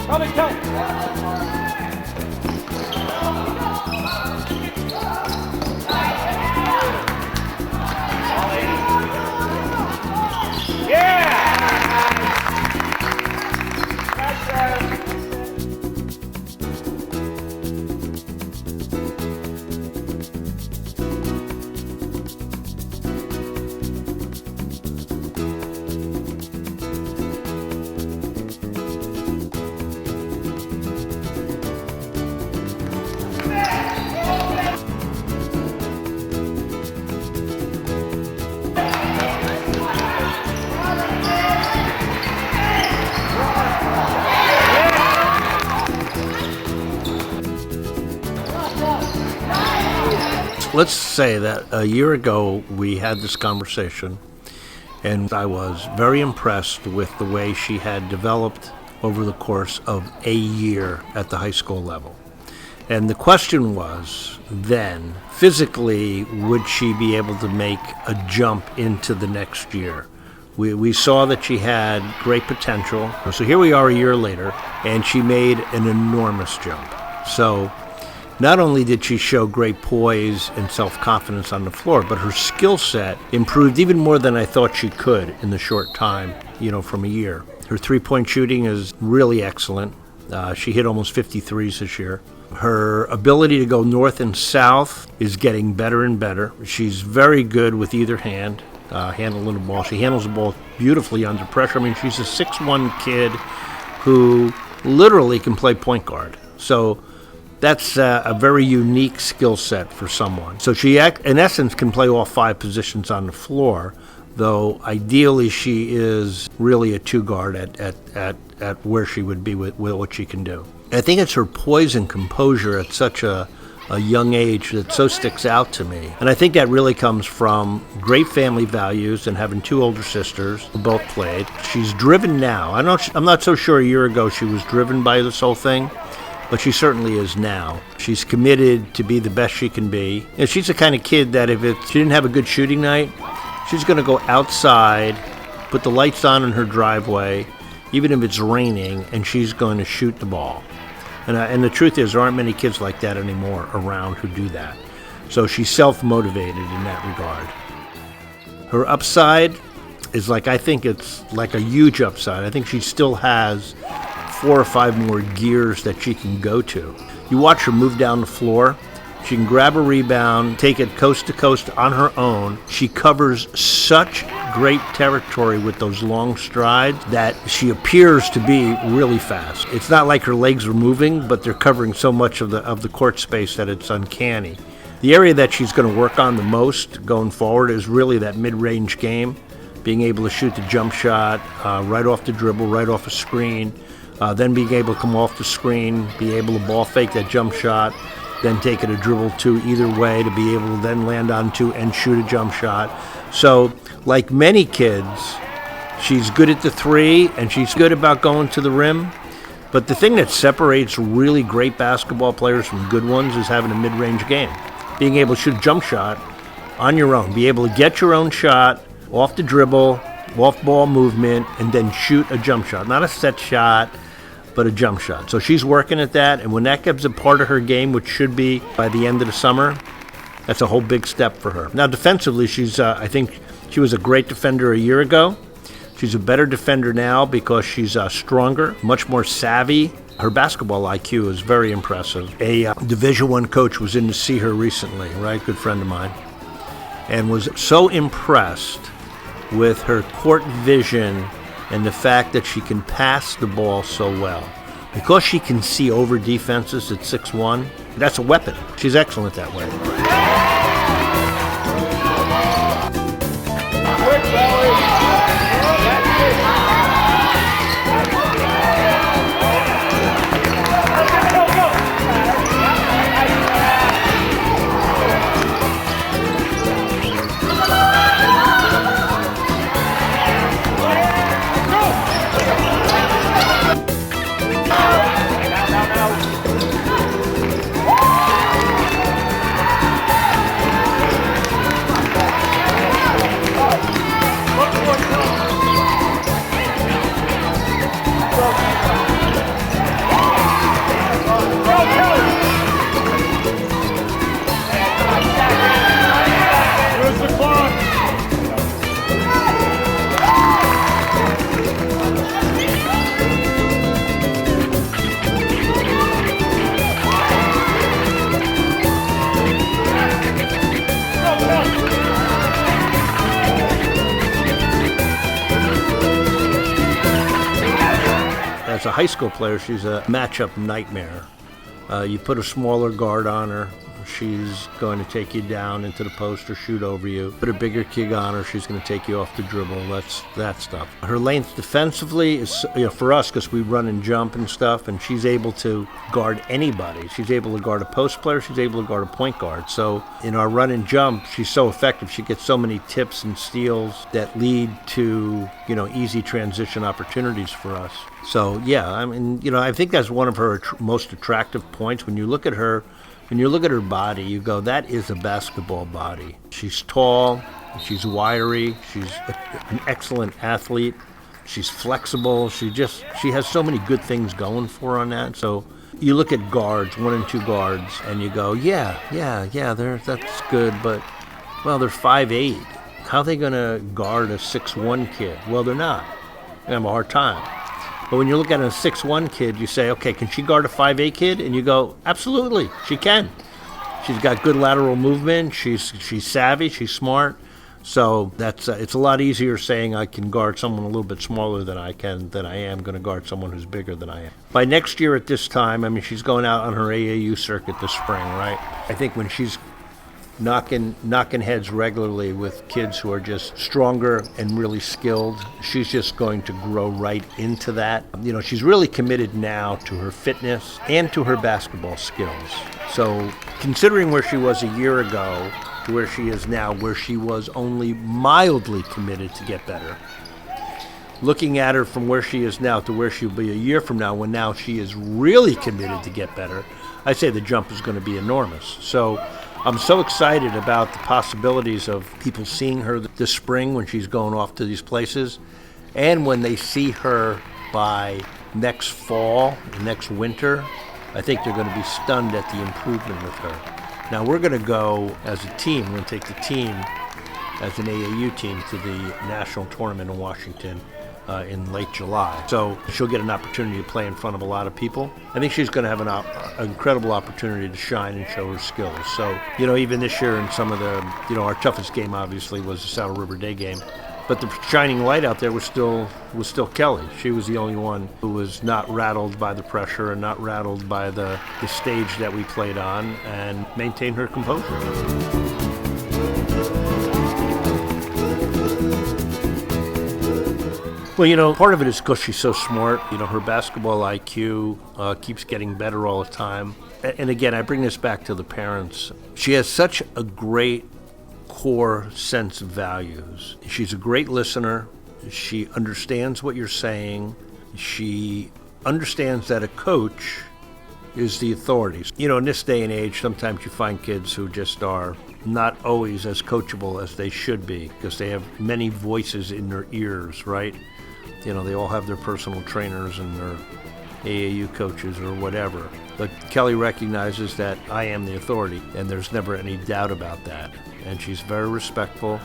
Coming, Kelly. Let's say that a year ago we had this conversation, and I was very impressed with the way she had developed over the course of a year at the high school level. And the question was then, physically, would she be able to make a jump into the next year? We saw that she had great potential. So here we are a year later, and she made an enormous jump. So not only did she show great poise and self-confidence on the floor, but her skill set improved even more than I thought she could in the short time, from a year. Her three-point shooting is really excellent. She hit almost 53s this year. Her ability to go north and south is getting better and better. She's very good with either hand, handling the ball. She handles the ball beautifully under pressure. I mean, she's a 6'1" kid who literally can play point guard. So that's a very unique skill set for someone. So she, in essence, can play all five positions on the floor, though ideally she is really a two guard at where she would be with what she can do. I think it's her poise and composure at such a young age that so sticks out to me. And I think that really comes from great family values and having two older sisters who both played. She's driven now. I'm not so sure a year ago she was driven by this whole thing, but she certainly is now. She's committed to be the best she can be. And she's the kind of kid that if she didn't have a good shooting night, she's going to go outside, put the lights on in her driveway, even if it's raining, and she's going to shoot the ball. And the truth is, there aren't many kids like that anymore around who do that. So she's self-motivated in that regard. Her upside is I think it's like a huge upside. I think she still has 4 or 5 more gears that she can go to. You watch her move down the floor. She can grab a rebound, take it coast to coast on her own. She covers such great territory with those long strides that she appears to be really fast. It's not like her legs are moving, but they're covering so much of the court space that it's uncanny. The area that she's going to work on the most going forward is really that mid-range game, being able to shoot the jump shot right off the dribble, right off a screen, then being able to come off the screen, be able to ball fake that jump shot, then take it a dribble to either way to be able to then land on two and shoot a jump shot. So, like many kids, she's good at the three and she's good about going to the rim. But the thing that separates really great basketball players from good ones is having a mid-range game. Being able to shoot a jump shot on your own, be able to get your own shot off the dribble, off ball movement, and then shoot a jump shot. Not a set shot, but a jump shot. So she's working at that, and when that gets a part of her game, which should be by the end of the summer, that's a whole big step for her. Now defensively, I think she was a great defender a year ago. She's a better defender now because she's stronger, much more savvy. Her basketball IQ is very impressive. A Division I coach was in to see her recently, right? Good friend of mine, and was so impressed with her court vision and the fact that she can pass the ball so well. Because she can see over defenses at 6'1", that's a weapon. She's excellent that way. as a high school player, she's a matchup nightmare. You put a smaller guard on her, she's going to take you down into the post or shoot over you. Put a bigger kid on her, she's going to take you off the dribble. That's that stuff. Her length defensively is, for us, because we run and jump and stuff, and she's able to guard anybody. She's able to guard a post player, she's able to guard a point guard. So in our run and jump, she's so effective. She gets so many tips and steals that lead to, easy transition opportunities for us. So yeah, I think that's one of her most attractive points. When you look at her body, you go, that is a basketball body. She's tall, she's wiry, she's an excellent athlete, she's flexible, she has so many good things going for her on that. So you look at guards, 1 and 2 guards, and you go, that's good, but, well, they're 5'8". How are they going to guard a 6'1" kid? Well, they're not. They have a hard time. But when you look at a 6'1" kid, you say, okay, can she guard a 5'8" kid? And you go, absolutely, she can. She's got good lateral movement. She's savvy. She's smart. So it's a lot easier saying I can guard someone a little bit smaller than I am going to guard someone who's bigger than I am. By next year at this time, she's going out on her AAU circuit this spring, right? I think when she's knocking heads regularly with kids who are just stronger and really skilled, she's just going to grow right into that. She's really committed now to her fitness and to her basketball skills. So considering where she was a year ago to where she is now, where she was only mildly committed to get better, looking at her from where she is now to where she'll be a year from now, when now she is really committed to get better, I say the jump is going to be enormous. So I'm so excited about the possibilities of people seeing her this spring when she's going off to these places, and when they see her by next fall, next winter. I think they're going to be stunned at the improvement with her. Now we're going to go as a team, we're going to take the team as an AAU team to the national tournament in Washington in late July. So she'll get an opportunity to play in front of a lot of people. I think she's going to have an incredible opportunity to shine and show her skills. So, even this year in some of the, our toughest game obviously was the Saddle River Day game. But the shining light out there was still Kelly. She was the only one who was not rattled by the pressure and not rattled by the stage that we played on, and maintained her composure. Well, part of it is because she's so smart. Her basketball IQ keeps getting better all the time. And again, I bring this back to the parents. She has such a great core sense of values. She's a great listener. She understands what you're saying. She understands that a coach is the authority. In this day and age, sometimes you find kids who just are not always as coachable as they should be, because they have many voices in their ears, right? They all have their personal trainers and their AAU coaches or whatever. But Kelly recognizes that I am the authority, and there's never any doubt about that. And she's very respectful.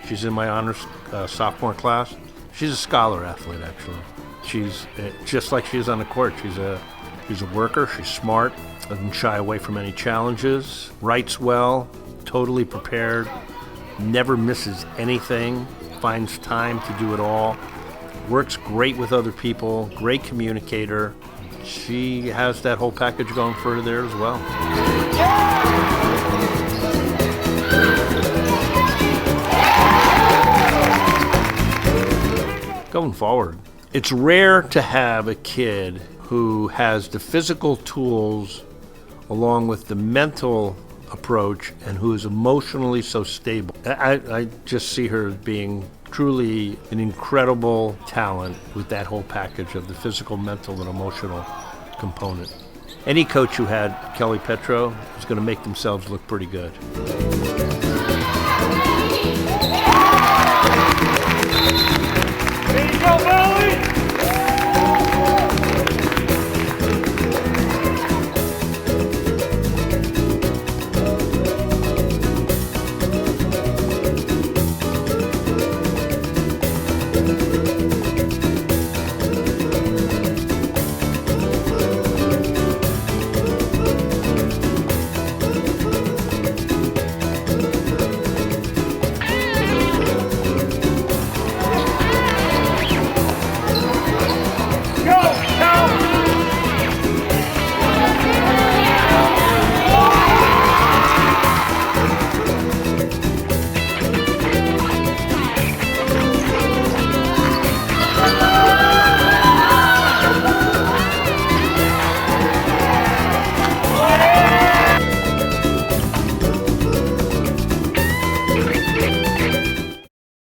She's in my honors sophomore class. She's a scholar athlete, actually. She's just like she is on the court. She's a worker. She's smart. Doesn't shy away from any challenges. Writes well. Totally prepared. Never misses anything. Finds time to do it all. Works great with other people. Great communicator. She has that whole package going for her there as well. Going forward, it's rare to have a kid who has the physical tools along with the mental approach and who is emotionally so stable. I just see her as being truly an incredible talent with that whole package of the physical, mental, and emotional component. Any coach who had Kelly Petro is going to make themselves look pretty good.